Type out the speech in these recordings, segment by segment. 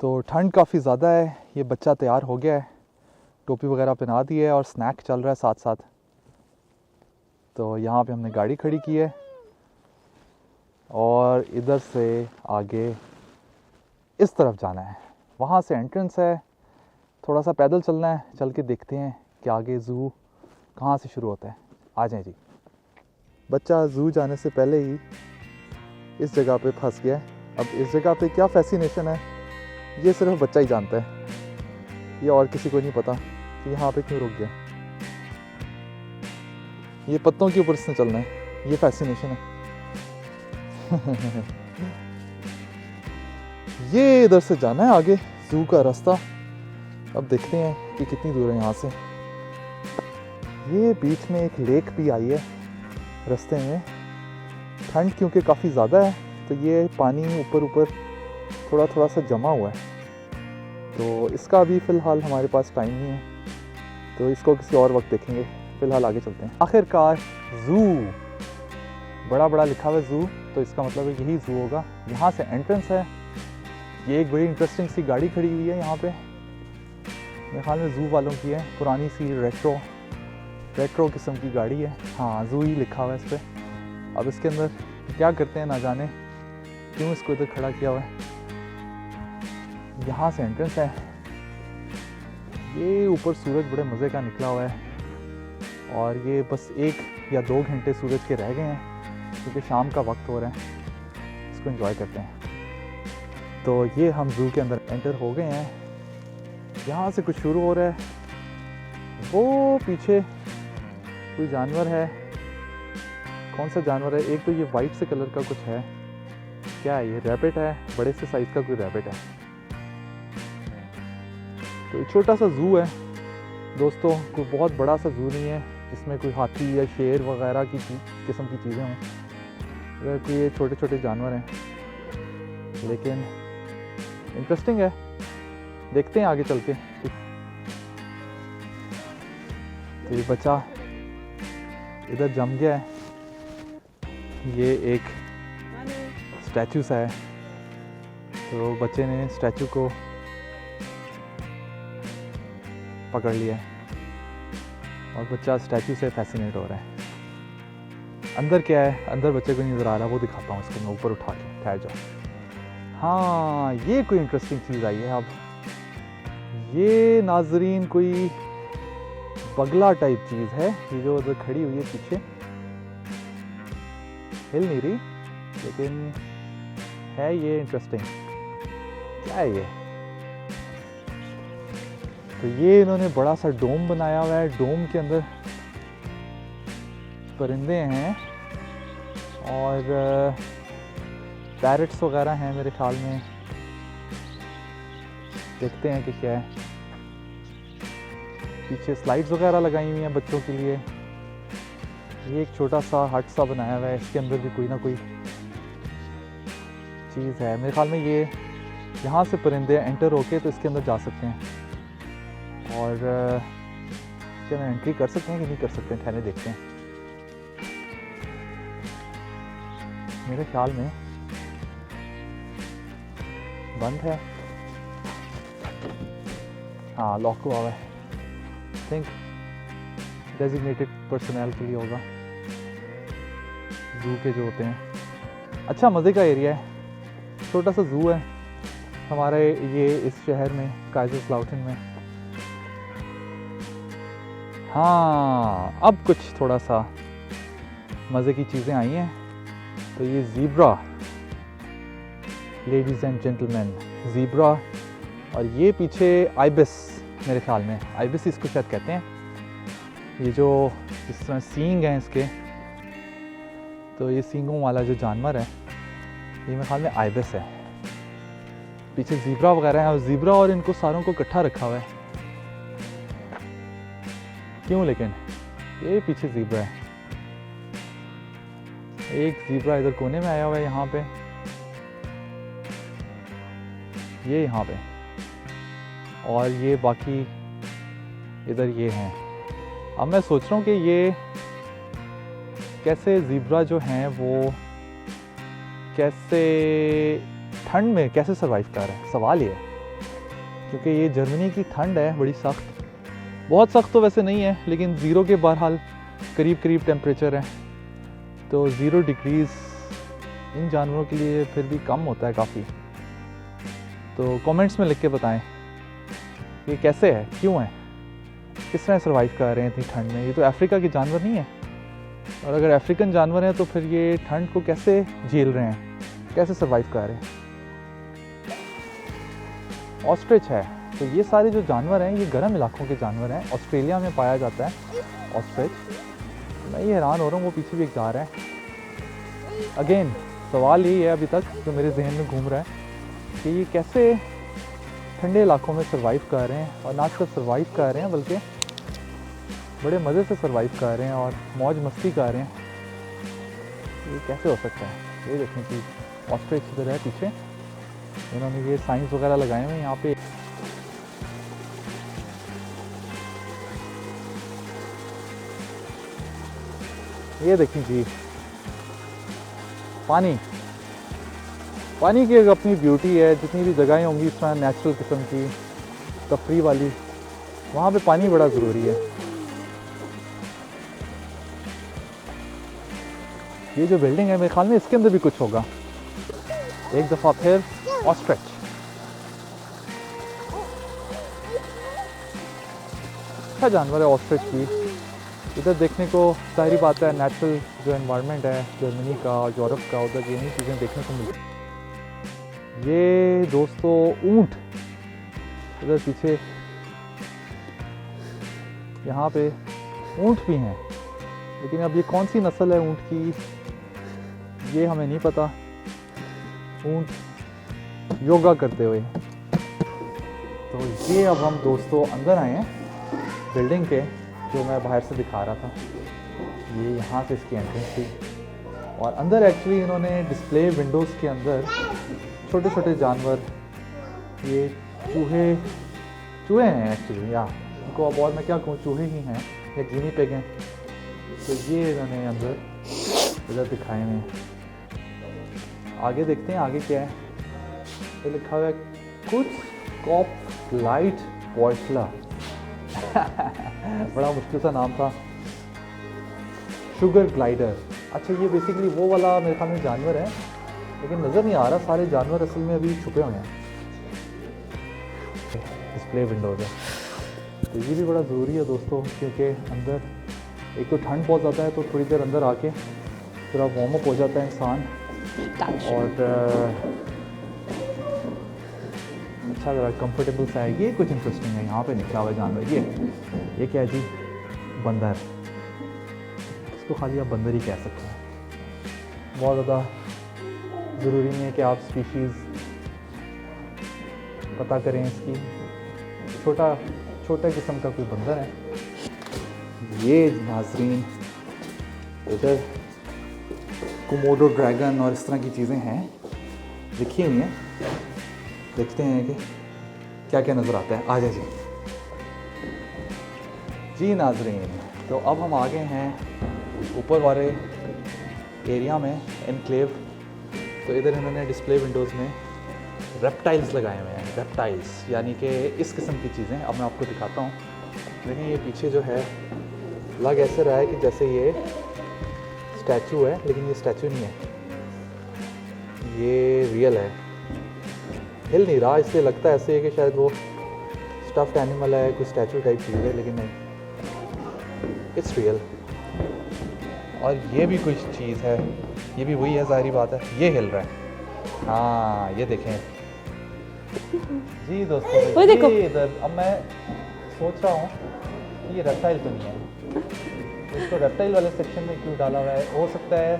तो ठंड काफ़ी ज़्यादा है। ये बच्चा तैयार हो गया है, टोपी वगैरह पहना दी है और स्नैक चल रहा है साथ साथ। तो यहाँ पे हमने गाड़ी खड़ी की है और इधर से आगे इस तरफ जाना है, वहाँ से एंट्रेंस है। थोड़ा सा पैदल चलना है, चल के देखते हैं कि आगे ज़ू कहाँ से शुरू होता है। आ जाएं जी। बच्चा ज़ू जाने से पहले ही इस जगह पे फंस गया है। अब इस जगह पे क्या फैसिनेशन है ये सिर्फ बच्चा ही जानता है, ये और किसी को नहीं पता कि यहाँ पे क्यों रुक गया। ये पत्तों के ऊपर इसने चलना है, ये फैसिनेशन है। ये इधर से जाना है आगे ज़ू का रास्ता। अब देखते हैं कि कितनी दूर है यहाँ से। ये बीच में एक लेक भी आई है रास्ते में। ठंड क्योंकि काफ़ी ज़्यादा है तो ये पानी ऊपर थोड़ा थोड़ा सा जमा हुआ है, तो इसका अभी फ़िलहाल हमारे पास टाइम नहीं है, तो इसको किसी और वक्त देखेंगे। फ़िलहाल आगे चलते हैं। आखिरकार ज़ू, बड़ा बड़ा लिखा हुआ है ज़ू, तो इसका मतलब है यही ज़ू होगा। यहाँ से एंट्रेंस है। ये एक बड़ी इंटरेस्टिंग सी गाड़ी खड़ी हुई है यहाँ पे, मेरे ख्याल में ज़ू वालों की है। पुरानी सी रेट्रो किस्म की गाड़ी है। हाँ, ज़ू ही लिखा हुआ है इस पर। अब इसके अंदर क्या करते हैं ना जाने, क्यों इसको इधर खड़ा किया हुआ है। यहाँ से एंट्रेंस है। ये ऊपर सूरज बड़े मज़े का निकला हुआ है और ये बस 1 या 2 घंटे सूरज के रह गए हैं क्योंकि शाम का वक्त हो रहा है। इसको एंजॉय करते हैं। तो ये हम ज़ू के अंदर एंटर हो गए हैं। यहाँ से कुछ शुरू हो रहा है। वो पीछे कोई जानवर है। कौन सा जानवर है? एक तो ये वाइट से कलर का कुछ है, क्या है ये? रैबिट है, बड़े से साइज़ का कोई रैबिट है। तो एक छोटा सा ज़ू है दोस्तों, कोई बहुत बड़ा सा ज़ू नहीं है जिसमें कोई हाथी या शेर वगैरह की किस्म की चीज़ें हों। अगर कोई ये छोटे छोटे जानवर हैं, लेकिन इंटरेस्टिंग है। देखते हैं आगे चल के। तो ये बच्चा इधर जम गया है। ये एक स्टैचू सा है, तो बच्चे ने स्टैचू को पकड़ लिया है और बच्चा स्टैचू से फैसिनेट हो रहा है। अंदर क्या है, अंदर बच्चे को नहीं नज़र आ रहा, वो दिखाता हूँ इसको मैं ऊपर उठा के। ठहर जाओ। हाँ, ये कोई इंटरेस्टिंग चीज़ आई है। अब ये नाजरीन कोई बगला टाइप चीज़ है, ये जो उधर खड़ी हुई है पीछे, हिल नहीं रही लेकिन है ये इंटरेस्टिंग। क्या है ये? तो ये इन्होंने बड़ा सा डोम बनाया हुआ है। डोम के अंदर परिंदे हैं और पैरट्स वगैरह हैं मेरे ख्याल में। देखते हैं कि क्या है। पीछे स्लाइड्स वगैरह लगाई हुई हैं बच्चों के लिए। ये एक छोटा सा हट सा बनाया हुआ है, इसके अंदर भी कोई ना कोई चीज़ है। मेरे ख्याल में ये यहाँ से परिंदे एंटर होके तो इसके अंदर जा सकते हैं और इसके अंदर एंट्री कर सकते हैं कि नहीं कर सकते हैं, ठहरे देखते हैं। मेरे ख्याल में बंद है। हाँ, लॉक हुआ हुआ है। थिंक डेजिग्नेटेड पर्सनल के लिए होगा, ज़ू के जो होते हैं। अच्छा मज़े का एरिया है, छोटा सा ज़ू है हमारे ये इस शहर में, काइजरस्लाउटन में। हाँ, अब कुछ थोड़ा सा मज़े की चीज़ें आई हैं। तो ये zebra, ladies and gentleman, zebra. और ये पीछे आइबिस, मेरे ख्याल में आइबिस इसको शायद कहते हैं। ये जो जिस तरह सींग हैं इसके, तो ये सींगों वाला जो जानवर है ये मेरे ख्याल में आइबिस है। पीछे ज़ीब्रा वगैरह है और ज़ीब्रा और इनको सारों को इकट्ठा रखा हुआ है। क्यों? लेकिन ये पीछे ज़ीब्रा है। एक ज़ीब्रा इधर कोने में आया हुआ है यहाँ पे, ये यहाँ पे, और ये बाकी इधर ये हैं। अब मैं सोच रहा हूँ कि ये कैसे ज़ीब्रा जो हैं वो कैसे ठंड में कैसे सरवाइव कर रहे हैं, सवाल ये है। क्योंकि ये जर्मनी की ठंड है बड़ी सख्त, बहुत सख्त तो वैसे नहीं है लेकिन ज़ीरो के बहरहाल करीब करीब टेम्परेचर है। तो 0 डिग्रीज़ इन जानवरों के लिए फिर भी कम होता है काफ़ी। तो कमेंट्स में लिख के बताएं ये कैसे है, क्यों है, किस तरह सर्वाइव कर रहे हैं इतनी ठंड में। ये तो अफ्रीका के जानवर नहीं है, और अगर अफ्रीकन जानवर हैं तो फिर ये ठंड को कैसे झेल रहे हैं, कैसे सर्वाइव कर रहे हैं। ऑस्ट्रिच है, तो ये सारे जो जानवर हैं ये गर्म इलाकों के जानवर हैं। ऑस्ट्रेलिया में पाया जाता है ऑस्ट्रिच। मैं ये हैरान हो रहा हूँ, वो पीछे भी एक जा रहा है। अगेन सवाल यही है अभी तक जो मेरे जहन में घूम रहा है कि ये कैसे ठंडे इलाकों में सर्वाइव कर रहे हैं, और ना सिर्फ सर्वाइव कर रहे हैं बल्कि बड़े मज़े से सर्वाइव कर रहे हैं और मौज मस्ती कर रहे हैं। ये कैसे हो सकता है? ये देखें कि ऑस्ट्रिच इधर है पीछे, इन्होंने ये साइंस वगैरह लगाए हुए हैं यहाँ पे। ये देखें जी, पानी की एक अपनी ब्यूटी है। जितनी भी जगहें होंगी इस तरह नेचुरल किस्म की तफरी वाली, वहाँ पे पानी बड़ा ज़रूरी है। ये जो बिल्डिंग है मेरे ख्याल में इसके अंदर भी कुछ होगा। एक दफ़ा फिर ऑस्ट्रिच। अच्छा जानवर है ऑस्ट्रिच भी। इधर देखने को सारी बात है नेचुरल जो एनवायरनमेंट है जर्मनी का, यूरोप का, उधर यही चीज़ें देखने को मिलती। ये दोस्तों ऊँट इधर पीछे, यहाँ पे ऊँट भी हैं, लेकिन अब ये कौन सी नस्ल है ऊँट की ये हमें नहीं पता। ऊँट योगा करते हुए। तो ये अब हम दोस्तों अंदर आए हैं बिल्डिंग के, जो मैं बाहर से दिखा रहा था। ये यहाँ से इसकी एंट्रेंस थी, और अंदर एक्चुअली इन्होंने डिस्प्ले विंडोज़ के अंदर छोटे छोटे जानवर, ये चूहे हैं एक्चुअली, या उनको अब और मैं क्या कहूँ, चूहे ही हैं या गिनी पिग हैं। तो ये इन्होंने अंदर इधर दिखाए हुए हैं। आगे देखते हैं आगे क्या है। तो लिखा हुआ है कुछ कॉप लाइट पॉइटला। बड़ा मुश्किल सा नाम था। Sugar glider. अच्छा ये बेसिकली वो वाला मेरे ख्याल में जानवर है, लेकिन नज़र नहीं आ रहा। सारे जानवर असल में अभी छुपे हुए हैं। डिस्प्ले विंडोज है, तो ये भी बड़ा ज़रूरी है दोस्तों, क्योंकि अंदर एक तो ठंड बहुत ज़्यादा है, तो थोड़ी देर अंदर आके थोड़ा वार्म अप हो जाता है इंसान, और अच्छा ज़रा कंफर्टेबल सा है। ये कुछ इंटरेस्टिंग है, यहाँ पे निकला हुआ जानवर। ये क्या है जी? बंदर। इसको खाली आप बंदर ही कह सकते हैं। बहुत ज़्यादा ज़रूरी नहीं है कि आप स्पीशीज़ पता करें इसकी। छोटा किस्म का कोई बंदर है ये नाज़रीन। इधर कोमोडो ड्रैगन और इस तरह की चीज़ें हैं लिखी हुई हैं। देखते हैं कि क्या क्या नज़र आता है। आ जाए जी नाज़रीन। तो अब हम आ गए हैं ऊपर वाले एरिया में, एनक्लेव। तो इधर इन्होंने डिस्प्ले विंडोज़ में रेप्टाइल्स लगाए हुए हैं। रेप्टाइल्स यानी कि इस किस्म की चीज़ें। अब मैं आपको दिखाता हूँ। लेकिन ये पीछे जो है लग ऐसे रहा है कि जैसे ये स्टैचू है, लेकिन ये स्टैचू नहीं है, ये रियल है। हिल नहीं रहा, इसलिए लगता है ऐसे है कि शायद वो स्टफ्ड एनिमल है, कोई स्टैचू टाइप चीज़ है, लेकिन नहीं, इट्स रियल। और ये भी कुछ चीज़ है, ये भी वही है, ज़ाहिरी बात है। ये हिल रहा है। हाँ ये देखें जी दोस्तों, देखो इधर। अब मैं सोच रहा हूँ कि ये रेप्टाइल तो नहीं है, इसको रेप्टाइल वाले सेक्शन में क्यों डाला हुआ है? हो सकता है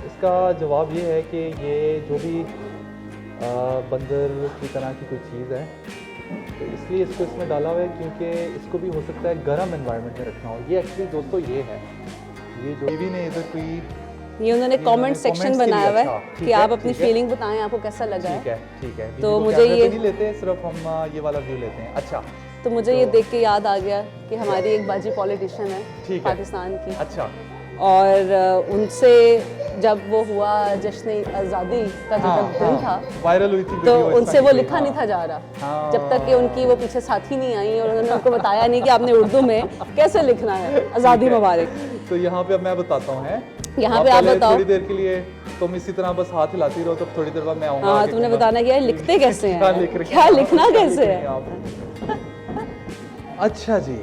इसका जवाब ये है कि ये जो भी बंदर की तरह की कोई चीज़ है, तो इसलिए इसको इसमें डाला हुआ है, क्योंकि इसको भी हो सकता है गर्म एनवायरनमेंट में रखना हो। ये एक्चुअली दोस्तों ये है, ये जो भी ने इधर कोई ये उन्होंने कमेंट सेक्शन बनाया हुआ है कि आप अपनी फीलिंग बताएं, आपको कैसा लगा है। ठीक है। तो मुझे ये नहीं लेते, सिर्फ हम ये वाला व्यू लेते हैं। अच्छा, तो मुझे ये देख के याद आ गया कि हमारी एक बाजी पॉलिटिशियन है पाकिस्तान की। अच्छा। और उनसे जब वो हुआ जश्न आज़ादी का जो हाँ, तक दिन था, वायरल हुई थी तो वीडियो इस उनसे तरह वो की, लिखा हाँ। नहीं था जा रहा, हाँ। जब तक कि उनकी वो पीछे साथी नहीं आई और उन्होंने उनको बताया नहीं कि आपने उर्दू में कैसे लिखना है आज़ादी ठीक है। मुबारक। तो यहाँ पे अब मैं बताता हूँ, है यहाँ पे आप पहले बताओ। थोड़ी देर के लिए तुम इसी तरह बस हाथ हिलाती रहो, तब थोड़ी देर बाद मैं आऊँगा। हाँ, आगे तुमने कहूँगा, बताना क्या है, लिखते कैसे क्या हैं, लिख रहे क्या हैं, लिखना क्या कैसे लिख रहे हैं है। आप। अच्छा जी,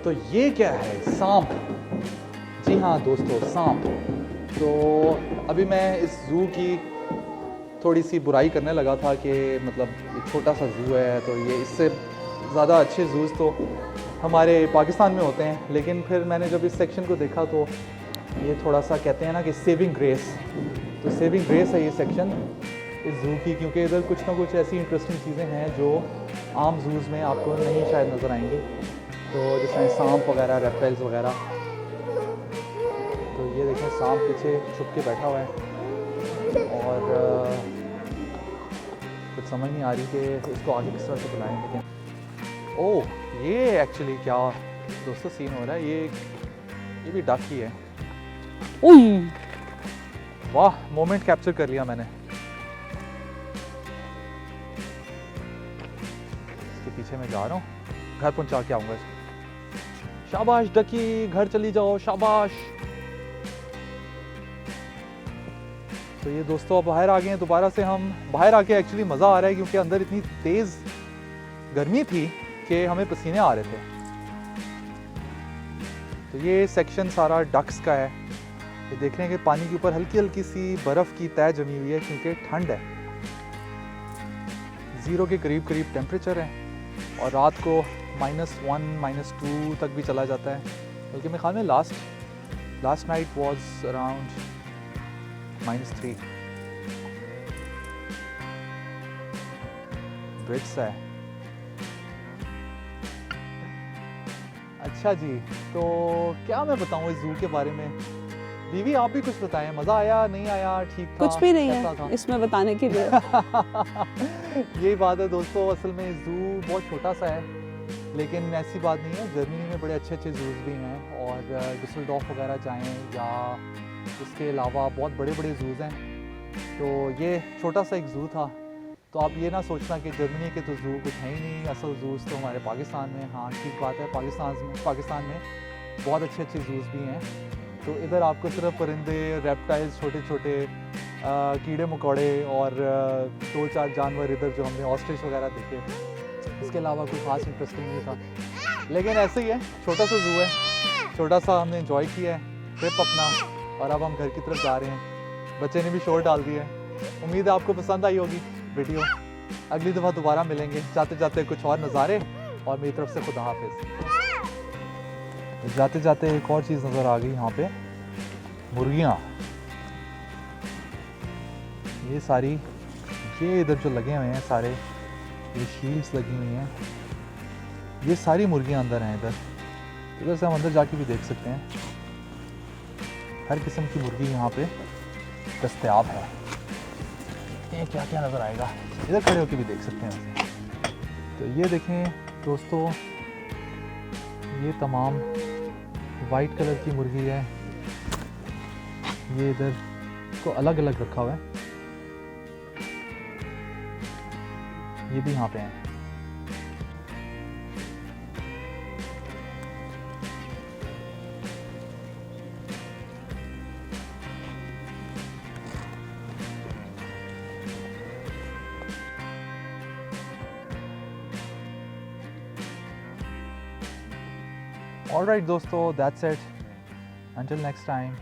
तो ये क्या है, सांप। जी हाँ दोस्तों, सांप। तो अभी मैं इस जू की थोड़ी सी बुराई करने लगा था कि मतलब ये छोटा सा जू है, तो ये इससे ज़्यादा अच्छे जूज़ तो हमारे पाकिस्तान में होते हैं। लेकिन फिर मैंने जब इस सेक्शन को देखा तो ये थोड़ा सा कहते हैं ना कि सेविंग ग्रेस, तो सेविंग ग्रेस है ये सेक्शन इस जू की, क्योंकि इधर कुछ ना कुछ ऐसी इंटरेस्टिंग चीज़ें हैं जो आम जूज़ में आपको नहीं शायद नज़र आएंगी। तो जिसमें सांप वगैरह, रेप्टाइल्स वगैरह। तो ये देखें, सांप पीछे छुप के बैठा हुआ है और कुछ समझ नहीं आ रही कि इसको आगे किस तरह से बुलाएं। लेकिन ओह, ये एक्चुअली क्या दोस्तों सीन हो रहा है, ये भी डक ही है। उई, वाह, मोमेंट कैप्चर कर लिया मैंने। इसके पीछे मैं जा रहा हूँ, घर पहुंचा के आऊँगा इसको। शाबाश डकी, घर चली जाओ, शाबाश। तो ये दोस्तों अब बाहर आ गए हैं दोबारा से हम। बाहर आके एक्चुअली मज़ा आ रहा है क्योंकि अंदर इतनी तेज़ गर्मी थी कि हमें पसीने आ रहे थे। तो ये सेक्शन सारा डक्स का है। ये देख रहे हैं कि पानी के ऊपर हल्की हल्की सी बर्फ़ की तह जमी हुई है क्योंकि ठंड है। 0 के करीब करीब टेम्परेचर है और रात को -1 -2 तक भी चला जाता है। बल्कि मेरे ख्याल में last night was around -3। Brits है। अच्छा जी, तो क्या मैं बताऊं इस जू के बारे में। बीवी आप भी कुछ बताएं, मज़ा आया नहीं आया, ठीक था, कुछ भी नहीं कैसा है था? इसमें बताने के लिए। यही बात है दोस्तों, असल में जू बहुत छोटा सा है, लेकिन ऐसी बात नहीं है। जर्मनी में बड़े अच्छे अच्छे जूज़ भी हैं और डुसलडॉर्फ वगैरह जाएं या इसके अलावा बहुत बड़े बड़े जूज़ हैं। तो ये छोटा सा एक जू था। तो आप ये ना सोचना कि जर्मनी के तो जू कुछ है ही नहीं, असल जूज़ तो हमारे पाकिस्तान में। हाँ ठीक बात है, पाकिस्तान में बहुत अच्छे अच्छे जूज़ भी हैं। तो इधर आपको सिर्फ परिंदे, रेप्टाइल्स, छोटे छोटे कीड़े मकोड़े और 2-4 जानवर इधर जो हमने ऑस्ट्रिच वगैरह देखे, इसके अलावा कोई ख़ास इंटरेस्टिंग नहीं था। लेकिन ऐसे ही है, छोटा सा जू है, छोटा सा हमने एंजॉय किया है ट्रिप अपना, और अब हम घर की तरफ जा रहे हैं। बच्चे ने भी शोर डाल दिया है। उम्मीद है आपको पसंद आई होगी वीडियो। अगली दफ़ा दोबारा मिलेंगे, जाते जाते कुछ और नज़ारे, और मेरी तरफ से खुदा हाफिज़। जाते जाते एक और चीज़ नज़र आ गई यहाँ पे, मुर्गियाँ। ये सारी, ये इधर जो लगे हुए हैं सारे, ये शील्ड्स लगी हुई हैं, ये सारी मुर्गियाँ अंदर हैं। इधर से हम अंदर जाके भी देख सकते हैं। हर किस्म की मुर्गी यहाँ पे दस्तयाब है। ये क्या क्या नज़र आएगा, इधर खड़े होकर भी देख सकते हैं वैसे। तो ये देखें दोस्तों, ये तमाम वाइट कलर की मुर्गी है। ये इधर को अलग अलग रखा हुआ है, ये भी यहाँ पे हैं। All right दोस्तों, that's it. Until next time.